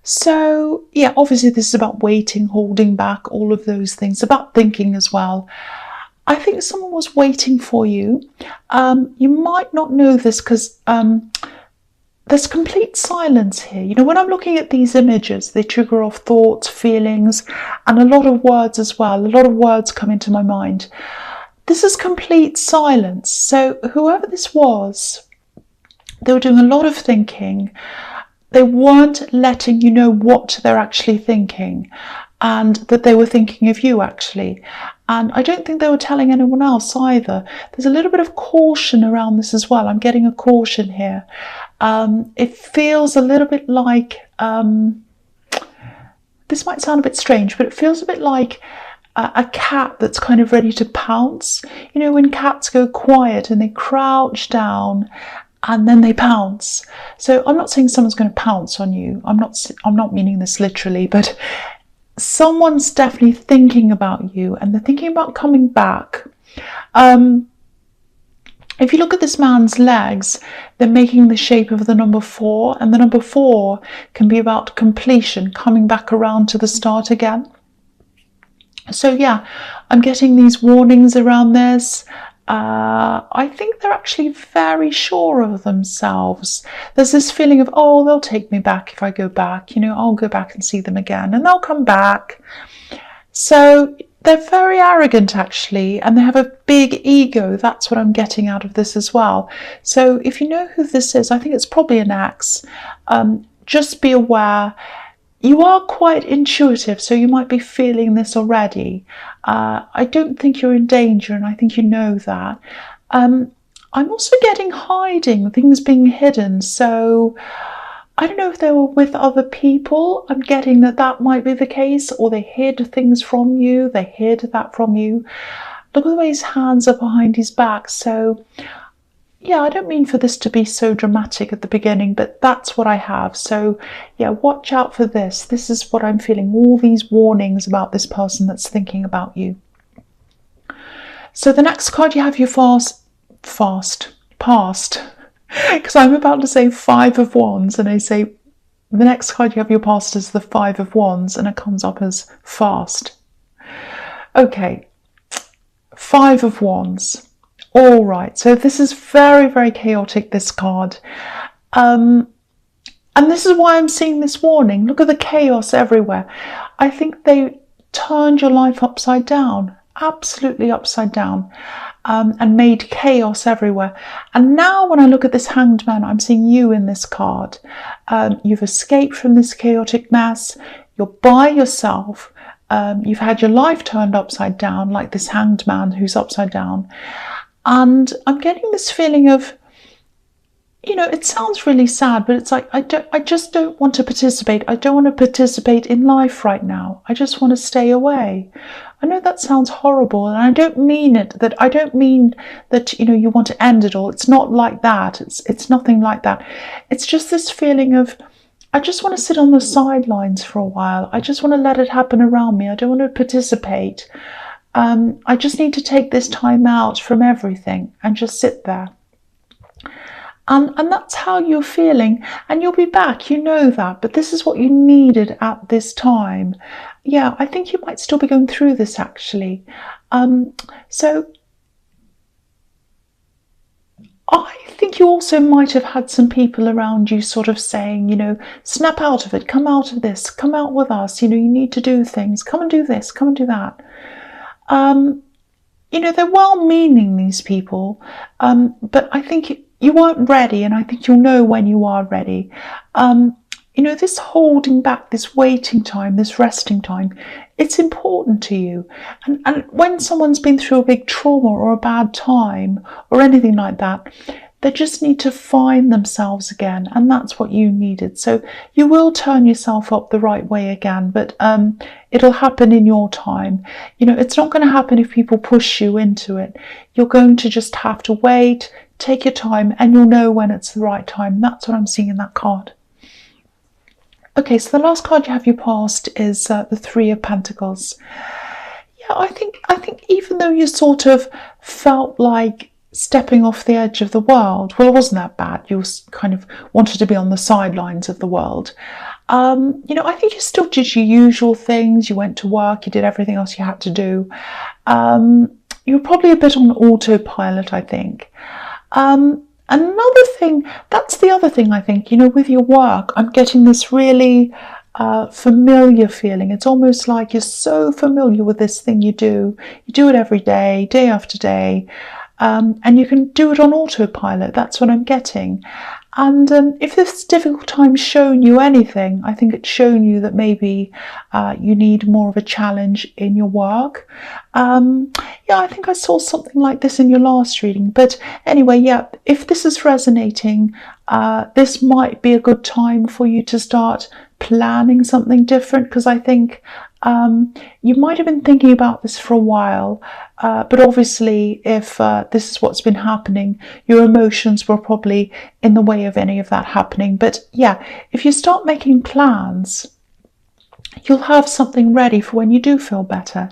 So, yeah, obviously this is about waiting, holding back, all of those things, about thinking as well. I think someone was waiting for you. You might not know this because there's complete silence here. You know, when I'm looking at these images, they trigger off thoughts, feelings, and a lot of words as well. A lot of words come into my mind. This is complete silence. So whoever this was, they were doing a lot of thinking. They weren't letting you know what they're actually thinking, and that they were thinking of you actually. And I don't think they were telling anyone else either. There's a little bit of caution around this as well. I'm getting a caution here. It feels a little bit like, this might sound a bit strange, but it feels a bit like a cat that's kind of ready to pounce. You know, when cats go quiet and they crouch down and then they pounce. So I'm not saying someone's going to pounce on you. I'm not meaning this literally, but someone's definitely thinking about you, and they're thinking about coming back. If you look at this man's legs, they're making the shape of the number 4, and the number 4 can be about completion, coming back around to the start again. So yeah, I'm getting these warnings around this. I think they're actually very sure of themselves. There's this feeling of, oh, they'll take me back if I go back. You know, I'll go back and see them again and they'll come back. So they're very arrogant actually, and they have a big ego. That's what I'm getting out of this as well. So if you know who this is, I think it's probably an ex. Just be aware. You are quite intuitive, so you might be feeling this already. I don't think you're in danger, and I think you know that. I'm also getting hiding, things being hidden. So I don't know if they were with other people. I'm getting that might be the case, or they hid things from you. They hid that from you. Look at the way his hands are behind his back. So yeah, I don't mean for this to be so dramatic at the beginning, but that's what I have. So yeah, watch out for this. This is what I'm feeling, all these warnings about this person that's thinking about you. So the next card you have your past, because I'm about to say 5 of Wands, and I say the next card you have your past is the 5 of Wands, and it comes up as fast. Okay, 5 of Wands. All right, so this is very, very chaotic, this card. And this is why I'm seeing this warning. Look at the chaos everywhere. I think they turned your life upside down, absolutely upside down, and made chaos everywhere. And now when I look at this Hanged Man, I'm seeing you in this card. You've escaped from this chaotic mess. You're by yourself. You've had your life turned upside down, like this Hanged Man who's upside down. And I'm getting this feeling of, you know, it sounds really sad, but it's like, I just don't want to participate. I don't want to participate in life right now. I just want to stay away. I know that sounds horrible, and I don't mean it, I don't mean that, you know, you want to end it all. It's not like that. It's nothing like that. It's just this feeling of, I just want to sit on the sidelines for a while. I just want to let it happen around me. I don't want to participate. I just need to take this time out from everything and just sit there. And that's how you're feeling, and you'll be back, you know that, but this is what you needed at this time. Yeah, I think you might still be going through this actually. So I think you also might have had some people around you sort of saying, you know, snap out of it, come out of this, come out with us, you know, you need to do things, come and do this, come and do that. You know, they're well-meaning, these people, but I think you weren't ready, and I think you'll know when you are ready. You know, this holding back, this waiting time, this resting time, it's important to you. And when someone's been through a big trauma or a bad time or anything like that, they just need to find themselves again, and that's what you needed. So you will turn yourself up the right way again, but it'll happen in your time. You know, it's not going to happen if people push you into it. You're going to just have to wait, take your time, and you'll know when it's the right time. That's what I'm seeing in that card. Okay, so the last card you have your past is the 3 of Pentacles. Yeah, I think even though you sort of felt like stepping off the edge of the world, well, it wasn't that bad. You kind of wanted to be on the sidelines of the world. I think you still did your usual things. You went to work, you did everything else you had to do. You're probably a bit on autopilot, I think. Another thing, that's the other thing I think, with your work, I'm getting this really familiar feeling. It's almost like you're so familiar with this thing you do. You do it every day, day after day, and you can do it on autopilot. That's what I'm getting. And if this difficult time's shown you anything, I think it's shown you that maybe you need more of a challenge in your work. Yeah, I think I saw something like this in your last reading. But anyway, yeah, if this is resonating, this might be a good time for you to start planning something different, because I think you might have been thinking about this for a while, but obviously if this is what's been happening, your emotions were probably in the way of any of that happening. But yeah, if you start making plans, you'll have something ready for when you do feel better,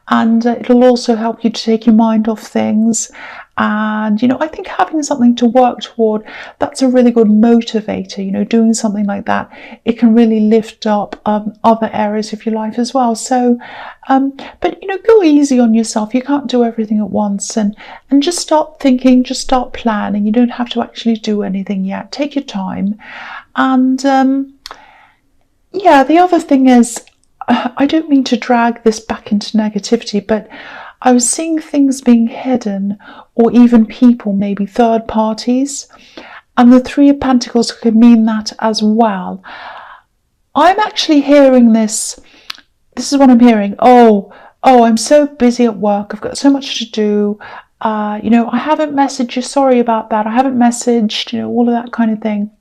and it'll also help you to take your mind off things. And I think having something to work toward, that's a really good motivator. Doing something like that, it can really lift up other areas of your life as well. So but go easy on yourself. You can't do everything at once, and just start thinking, just start planning. You don't have to actually do anything yet. Take your time. And yeah, the other thing is, I don't mean to drag this back into negativity, but I was seeing things being hidden, or even people, maybe third parties, and the Three of Pentacles could mean that as well. I'm actually hearing this. This is what I'm hearing. Oh, I'm so busy at work. I've got so much to do. I haven't messaged you. Sorry about that. I haven't messaged, all of that kind of thing.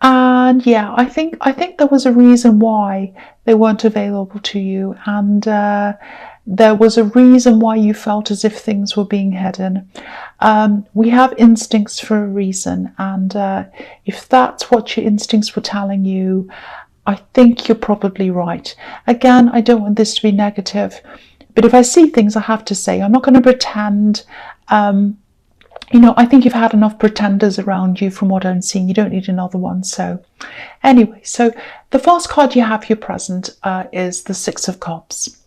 And yeah, I think there was a reason why they weren't available to you, and there was a reason why you felt as if things were being hidden. We have instincts for a reason, and if that's what your instincts were telling you, I think you're probably right. Again, I don't want this to be negative, but if I see things, I have to say, I'm not going to pretend. I think you've had enough pretenders around you from what I'm seeing. You don't need another one. So anyway, so the first card you have here present is the Six of Cups.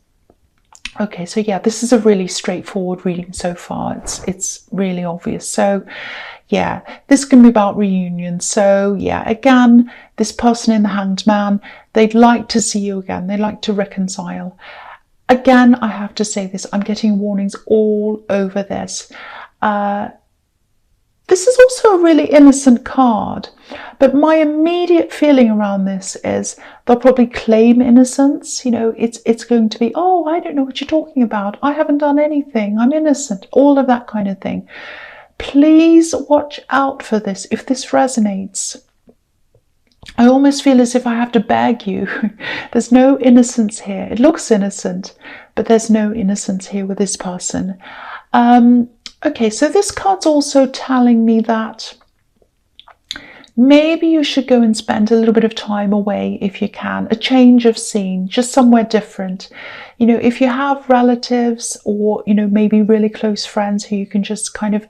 Okay, so yeah, this is a really straightforward reading so far. It's really obvious. So yeah, this can be about reunion. So yeah, again, this person in the Hanged Man, they'd like to see you again. They'd like to reconcile. Again, I have to say this, I'm getting warnings all over this. This is also a really innocent card, but my immediate feeling around this is they'll probably claim innocence. It's going to be, oh, I don't know what you're talking about. I haven't done anything. I'm innocent. All of that kind of thing. Please watch out for this. If this resonates, I almost feel as if I have to beg you. There's no innocence here. It looks innocent, but there's no innocence here with this person. Okay, so this card's also telling me that maybe you should go and spend a little bit of time away if you can, a change of scene, just somewhere different. If you have relatives or, maybe really close friends who you can just kind of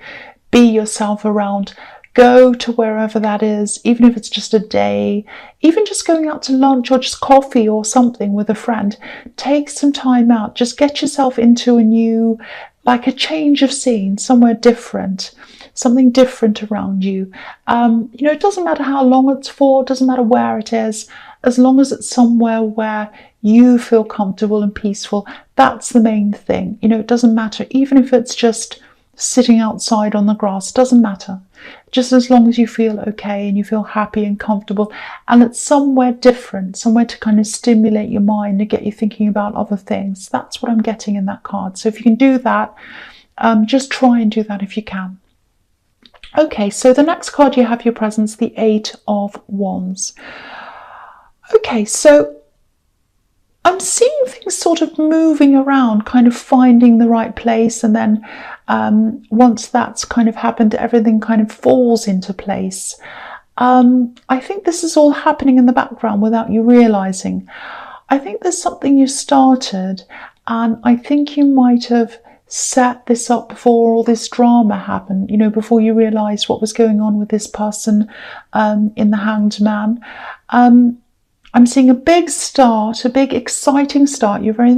be yourself around, go to wherever that is, even if it's just a day, even just going out to lunch or just coffee or something with a friend. Take some time out, just get yourself into a new, like a change of scene, somewhere different, something different around you. It doesn't matter how long it's for, it doesn't matter where it is, as long as it's somewhere where you feel comfortable and peaceful. That's the main thing. It doesn't matter, even if it's just sitting outside on the grass, doesn't matter. Just as long as you feel okay and you feel happy and comfortable, and it's somewhere different, somewhere to kind of stimulate your mind and get you thinking about other things. That's what I'm getting in that card. So if you can do that, just try and do that if you can. Okay, so the next card you have your presence, the Eight of Wands. Okay, so I'm seeing things sort of moving around, kind of finding the right place, and then once that's kind of happened, everything kind of falls into place. I think this is all happening in the background without you realizing. I think there's something you started, and I think you might have set this up before all this drama happened, before you realized what was going on with this person in the Hanged Man. I'm seeing a big start, a big exciting start. You're very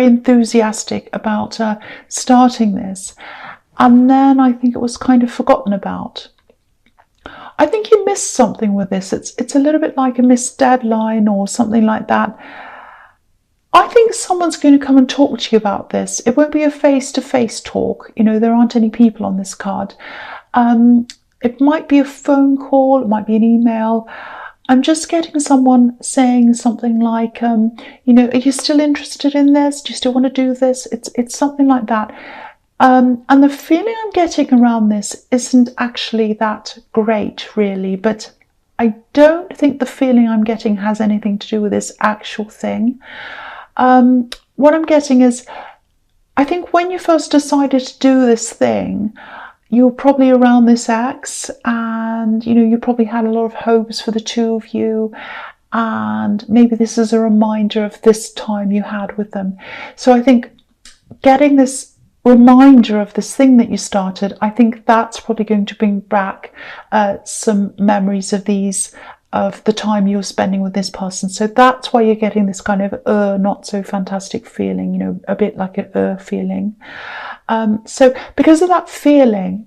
enthusiastic about starting this. And then I think it was kind of forgotten about. I think you missed something with this. It's a little bit like a missed deadline or something like that. I think someone's going to come and talk to you about this. It won't be a face-to-face talk. You know, there aren't any people on this card. It might be a phone call. It might be an email. I'm just getting someone saying something like, you know, are you still interested in this? Do you still want to do this? It's something like that. And the feeling I'm getting around this isn't actually that great, really, but I don't think the feeling I'm getting has anything to do with this actual thing. What I'm getting is, I think when you first decided to do this thing, you were probably around this ex, and you know, you probably had a lot of hopes for the two of you, and maybe this is a reminder of this time you had with them. So I think getting this reminder of this thing that you started, I think that's probably going to bring back some memories of the time you're spending with this person. So that's why you're getting this kind of not so fantastic feeling, you know, a bit like an feeling. So because of that feeling,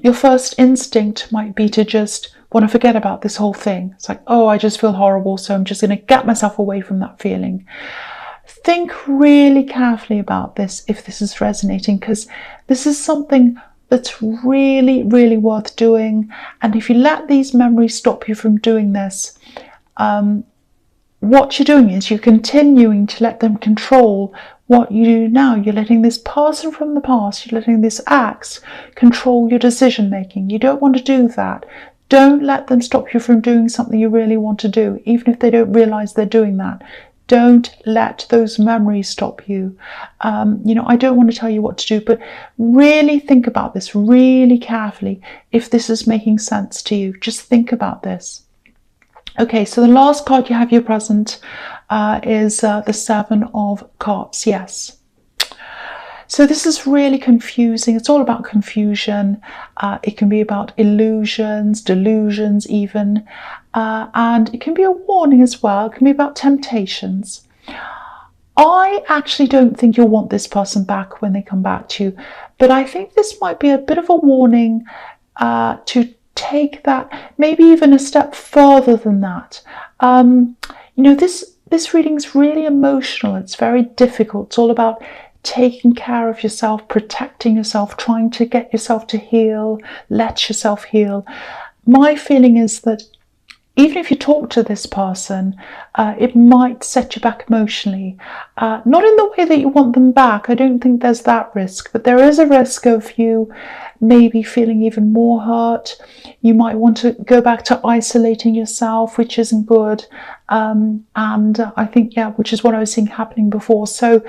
your first instinct might be to just want to forget about this whole thing. It's like, oh, I just feel horrible, so I'm just going to get myself away from that feeling. Think really carefully about this if this is resonating, because this is something that's really, really worth doing. And if you let these memories stop you from doing this, what you're doing is you're continuing to let them control what you do now. You're letting this person from the past, you're letting this ex control your decision making. You don't want to do that. Don't let them stop you from doing something you really want to do, even if they don't realize they're doing that. Don't let those memories stop you. You know, I don't want to tell you what to do, but really think about this really carefully. If this is making sense to you, just think about this. Okay, so the last card you have your present is the Seven of Cups. Yes. So this is really confusing. It's all about confusion. It can be about illusions, delusions even. And it can be a warning as well. It can be about temptations. I actually don't think you'll want this person back when they come back to you. But I think this might be a bit of a warning to take that maybe even a step further than that. You know, this reading is really emotional. It's very difficult. It's all about taking care of yourself, protecting yourself, trying to get yourself to heal, let yourself heal. My feeling is that even if you talk to this person, it might set you back emotionally. Not in the way that you want them back. I don't think there's that risk, but there is a risk of you maybe feeling even more hurt. You might want to go back to isolating yourself, which isn't good. And I think, yeah, which is what I was seeing happening before. So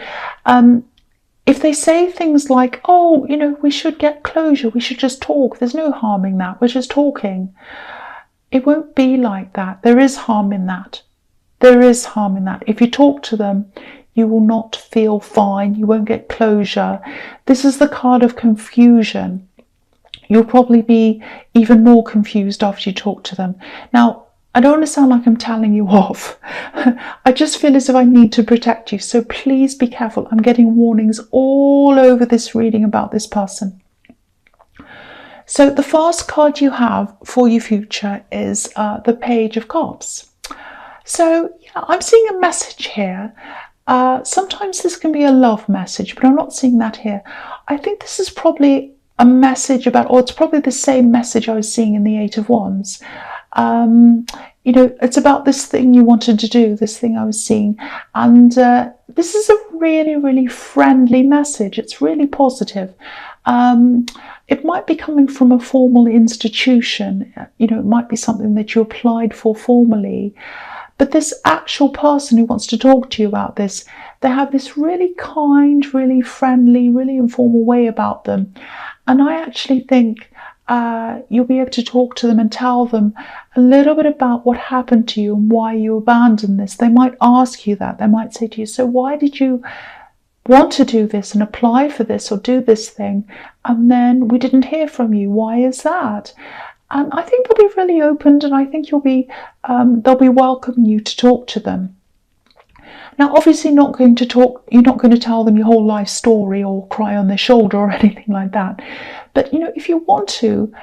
if they say things like, oh, you know, we should get closure, we should just talk, there's no harm in that, we're just talking. It won't be like that. There is harm in that. There is harm in that. If you talk to them, you will not feel fine. You won't get closure. This is the card of confusion. You'll probably be even more confused after you talk to them. Now, I don't want to sound like I'm telling you off. I just feel as if I need to protect you. So please be careful. I'm getting warnings all over this reading about this person. So the first card you have for your future is the Page of Cups. So yeah, I'm seeing a message here. Sometimes this can be a love message, but I'm not seeing that here. I think this is probably a message about, or it's probably the same message I was seeing in the Eight of Wands. You know, it's about this thing you wanted to do, this thing I was seeing. And this is a really, really friendly message. It's really positive. It might be coming from a formal institution. You know, it might be something that you applied for formally. But this actual person who wants to talk to you about this, they have this really kind, really friendly, really informal way about them. And I actually think you'll be able to talk to them and tell them a little bit about what happened to you and why you abandoned this. They might ask you that. They might say to you, so why did you want to do this and apply for this or do this thing, and then we didn't hear from you? Why is that? And I think they'll be really open, and I think they'll be welcoming you to talk to them. Now, obviously, you're not going to tell them your whole life story or cry on their shoulder or anything like that. But, if you want to,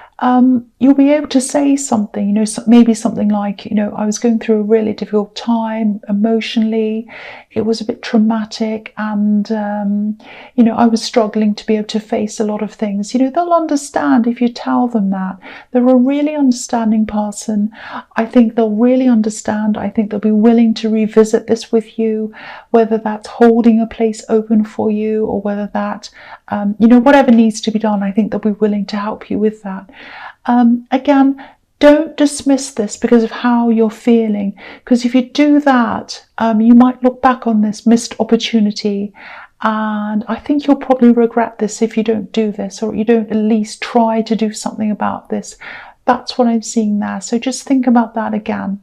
you'll be able to say something, maybe something like, I was going through a really difficult time emotionally. It was a bit traumatic, and, I was struggling to be able to face a lot of things. They'll understand if you tell them that. They're a really understanding person. I think they'll really understand. I think they'll be willing to revisit this with you, whether that's holding a place open for you, or whether that, whatever needs to be done. I think they'll be willing to help you with that. Again, don't dismiss this because of how you're feeling, because if you do that, you might look back on this missed opportunity, and I think you'll probably regret this if you don't do this, or you don't at least try to do something about this. That's what I'm seeing there. So just think about that again.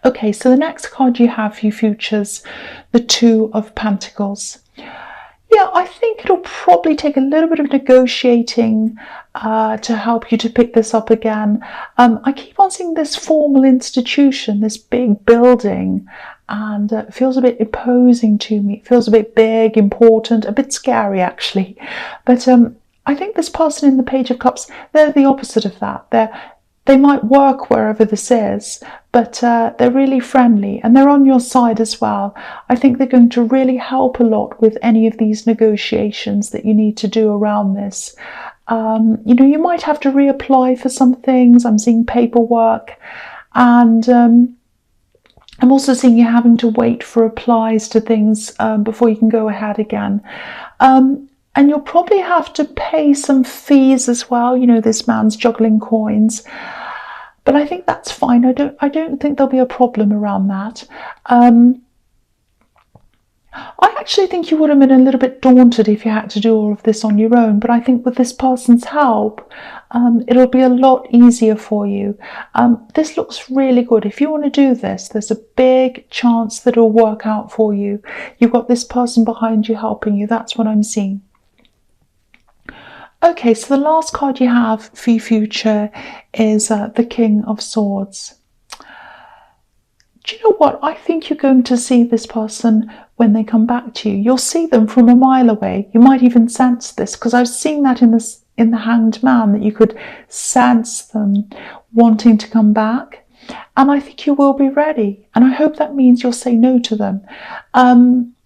Okay, so the next card you have for you features the Two of Pentacles. Yeah, I think it'll probably take a little bit of negotiating to help you to pick this up again. I keep on seeing this formal institution, this big building, and it feels a bit imposing to me. It feels a bit big, important, a bit scary actually. But I think this person in the Page of Cups, they're the opposite of that. They might work wherever this is, but they're really friendly and they're on your side as well. I think they're going to really help a lot with any of these negotiations that you need to do around this. You might have to reapply for some things. I'm seeing paperwork, and I'm also seeing you having to wait for replies to things before you can go ahead again. And you'll probably have to pay some fees as well. This man's juggling coins. But I think that's fine. I don't think there'll be a problem around that. I actually think you would have been a little bit daunted if you had to do all of this on your own. But I think with this person's help, it'll be a lot easier for you. This looks really good. If you want to do this, there's a big chance that it'll work out for you. You've got this person behind you helping you. That's what I'm seeing. Okay, so the last card you have for your future is the King of Swords. Do you know what? I think you're going to see this person when they come back to you. You'll see them from a mile away. You might even sense this, because I've seen that in the Hanged Man, that you could sense them wanting to come back. And I think you will be ready. And I hope that means you'll say no to them.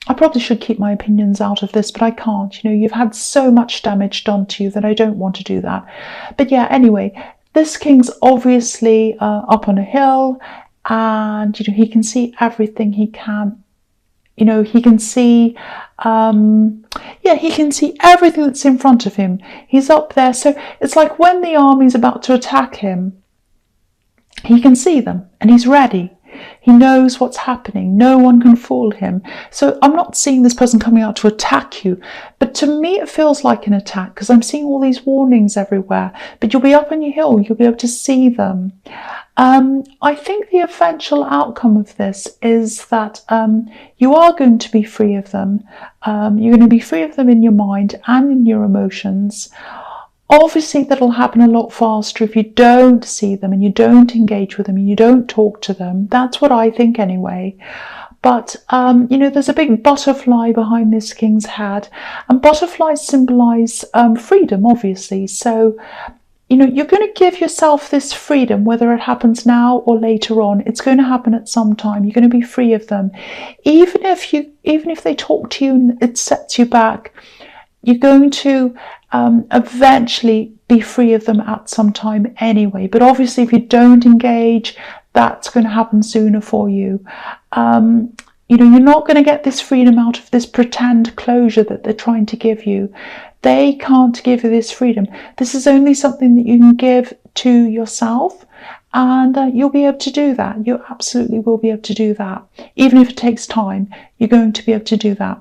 I probably should keep my opinions out of this, but I can't. You've had so much damage done to you that I don't want to do that. But yeah, anyway, this king's obviously up on a hill, and he can see everything he can. He can see, he can see everything that's in front of him. He's up there, so it's like when the army's about to attack him, he can see them and he's ready. He knows what's happening. No one can fool him. So I'm not seeing this person coming out to attack you, but to me it feels like an attack, because I'm seeing all these warnings everywhere. But you'll be up on your hill. You'll be able to see them. I think the eventual outcome of this is that you are going to be free of them. You're going to be free of them in your mind and in your emotions. Obviously, that'll happen a lot faster if you don't see them and you don't engage with them and you don't talk to them. That's what I think anyway. But, there's a big butterfly behind this king's head, and butterflies symbolise freedom, obviously. So, you're going to give yourself this freedom, whether it happens now or later on. It's going to happen at some time. You're going to be free of them. Even if they talk to you and it sets you back, you're going to eventually be free of them at some time anyway. But obviously, if you don't engage, that's going to happen sooner for you. You're not going to get this freedom out of this pretend closure that they're trying to give you. They can't give you this freedom. This is only something that you can give to yourself, and you'll be able to do that. You absolutely will be able to do that. Even if it takes time, you're going to be able to do that.